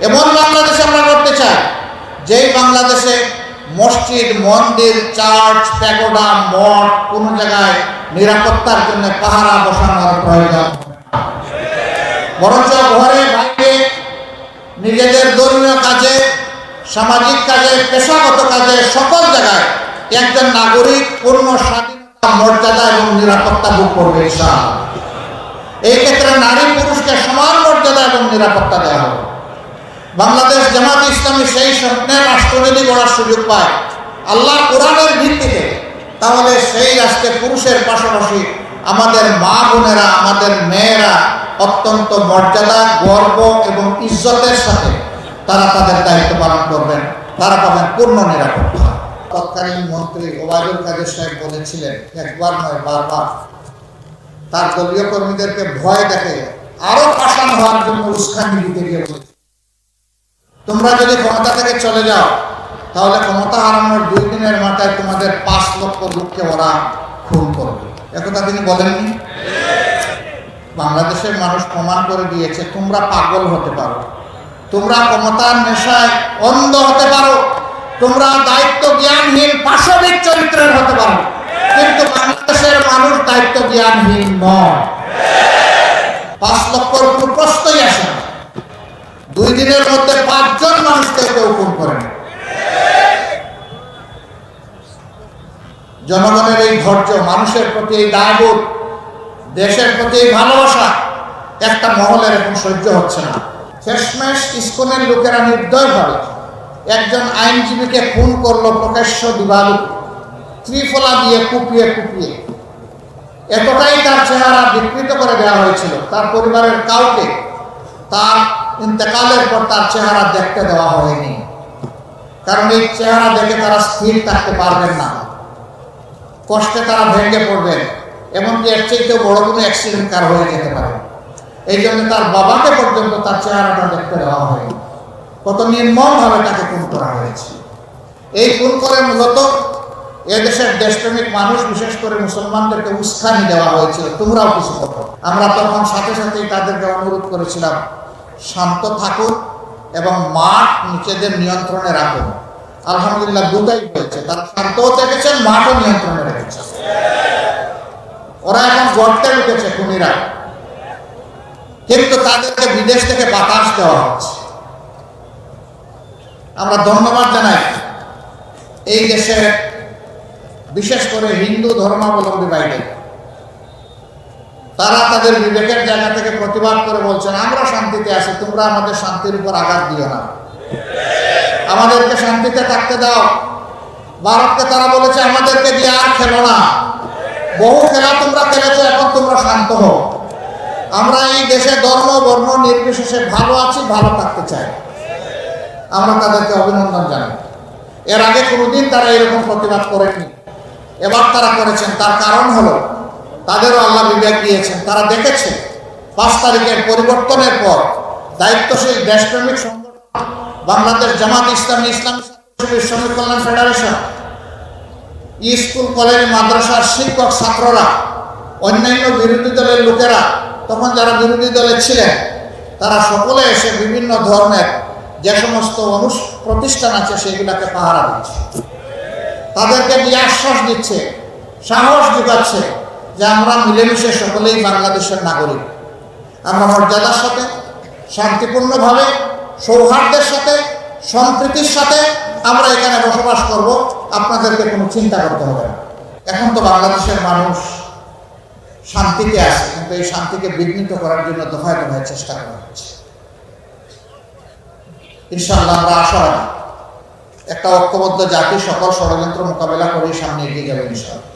এমন বাংলাদেশ আমরা করতে চাই যেই বাংলাদেশে মসজিদ, মন্দির, চার্চ, প্যাগোডা, মঠ কোন জায়গায় নিরাপত্তার জন্য পাহারা বসানোর প্রয়োজন, বরঞ্চ ঘরে বাইরে নিজেদের ধর্মীয় কাজে, সামাজিক কাজে, পেশাগত কাজে সকল জায়গায় একজন নাগরিক পূর্ণ স্বাধীনতা, মর্যাদা এবং নিরাপত্তা ভোগ করবে ইনশাআল্লাহ। এই ক্ষেত্রে নারী পুরুষকে সমান মর্যাদা এবং নিরাপত্তা দেওয়া হবে। বাংলাদেশ জামাত ইসলামী সেই স্বপ্নের রাষ্ট্র যদি গড়ার সুযোগ পায় আল্লাহ কোরআনের ভিত্তিতে, তাহলে সেই রাষ্ট্রে পুরুষের পাশাপাশি আমাদের মা বোনেরা, আমাদের মেয়েরা অত্যন্ত মর্যাদা, গর্ব এবং ইজ্জতের সাথে তারা তাদের দায়িত্ব পালন করবেন, তারা পাবেন পূর্ণ নিরাপত্তা। তৎকালীন মন্ত্রী ওবায়দুল কাদের সাহেব বলেছিলেন, একবার নয় বারবার, তার দলীয় কর্মীদেরকে ভয় দেখে আরো পাষাণ হওয়ার জন্য উস্কানি দিতে গিয়ে বলেছে, তোমরা যদি ক্ষমতা থেকে চলে যাও তাহলে ক্ষমতা হারানোর 2 দিনের মাথায় তোমাদের 5 লক্ষ লোককে ওরা খুন করবে। একথা তিনি বলেননি? বাংলাদেশের মানুষ প্রমাণ করে দিয়েছে তোমরা পাগল হতে পারো, তোমরা ক্ষমতার নেশায় অন্ধ হতে পারো, তোমরা দায়িত্ব জ্ঞানহীন পাশবিক চরিত্রের হতে পারো, কিন্তু বাংলাদেশের মানুষ দায়িত্ব জ্ঞানহীন নয়। 5 লক্ষর কোনো প্রশ্নই আসে না। 2 দিনের মধ্যে 5 জন মানুষকে কেউ খুন করেন। জনগণের এই ধৈর্য, মানুষের প্রতি এই দায়বোধ, দেশের প্রতি এই ভালোবাসা একটা মহলের এখন সহ্য হচ্ছে না। শেষমেশ ইসকনের লোকেরা নির্দয়ভাবে একজন আইনজীবীকে খুন করলো প্রকাশ্য দিবালু, ত্রিফলা দিয়ে কুপিয়ে কুপিয়ে। এতটাই তার চেহারা বিকৃত করে দেওয়া হয়েছিল, তার পরিবারের কাউকে তার ইন্তেকালের পর তার চেহারা দেখতে দেওয়া হয়নি, কারণ এই চেহারা দেখে তারা স্থির থাকতে পারবেন না, কষ্টে তারা ভেঙে পড়বেন, এমনকি এর চাইতেও বড় কোনো অ্যাক্সিডেন্ট কার হয়ে যেতে পারে। এই জন্য তার বাবাকে পর্যন্ত তার চেহারাটা দেখতে দেওয়া হয়নি। কত নির্মমভাবে তাকে খুন করা হয়েছে। এই খুন করে মূলত এদেশের দেশপ্রেমিক মানুষ, বিশেষ করে মুসলমানদেরকে উস্কানি দেওয়া হয়েছিল, তোমরাও কিছু করো। আমরা তখন সাথে সাথেই তাদেরকে অনুরোধ করেছিলাম, শান্ত থাকুন এবং মাঠ নিজেদের নিয়ন্ত্রণে রাখুন। আলহামদুলিল্লাহ দুটাই হয়েছে, তারা শান্তও থেকেছেন, মাঠও নিয়ন্ত্রণে রেখেছে। ওরা এখন গর্তে ঢুকেছে খুনিরা, কিন্তু তাদেরকে বিদেশ থেকে বাতাস দেওয়া হচ্ছে। আমরা ধন্যবাদ জানাই এই দেশের বিশেষ করে হিন্দু ধর্মাবলম্বী বাইরে, তারা তাদের বিবেকের জায়গা থেকে প্রতিবাদ করে বলছেন আমরা শান্তিতে আছি, তোমরা আমাদের শান্তির উপর আঘাত দিও না, আমাদেরকে শান্তিতে থাকতে দাও। ভারতকে তারা বলেছে আমাদেরকে দিয়ে আর খেলো না, বহু খেলা তোমরা খেলেছো, এখন তোমরা শান্ত হও। আমরা এই দেশে ধর্ম বর্ণ নির্বিশেষে ভালো আছি, ভালো থাকতে চাই। আমরা তাদেরকে অভিনন্দন জানাই। এর আগে কোনোদিন তারা এরকম প্রতিবাদ করেনি, এবার তারা করেছেন। তার কারণ হলো তাদেরও আল্লাহ বিবেক দিয়েছেন, তারা দেখেছে 5 তারিখের পরিবর্তনের পর দায়িত্বশীল দেশপ্রেমিক সংগঠন বাংলাদেশ জামাত ইসলামী, ইসলামী শ্রমিক কল্যাণ ফেডারেশন, স্কুল কলেজ মাদ্রাসার শিক্ষক ছাত্ররা, অন্যান্য বিরোধী দলের লোকেরা, তখন যারা বিরোধী দলে ছিলেন তারা সকলে এসে বিভিন্ন ধর্মের যে সমস্ত প্রতিষ্ঠান আছে সেগুলোকে পাহারা দিচ্ছে, তাদেরকে দিয়ে আশ্বাস দিচ্ছে, সাহস যোগাচ্ছে যে আমরা মিলেমিশে সকলেই বাংলাদেশের নাগরিক, আমরা মর্যাদার সাথে, শান্তিপূর্ণভাবে, সৌহার্দ্যের সাথে, সম্প্রীতির সাথে আমরা এখানে বসবাস করব, আপনাদেরকে কোনো চিন্তা করতে হবে না। এখন তো বাংলাদেশের মানুষ শান্তিতে আছে, কিন্তু এই শান্তিকে বিঘ্নিত করার জন্য দফায় দফায় চেষ্টা করা হচ্ছে। ইনশাআল্লাহ আমরা আশাবাদী একটা ঐক্যবদ্ধ জাতি সকল ষড়যন্ত্র মোকাবেলা করে সামনে এগিয়ে যাবে ইনশাআল্লাহ।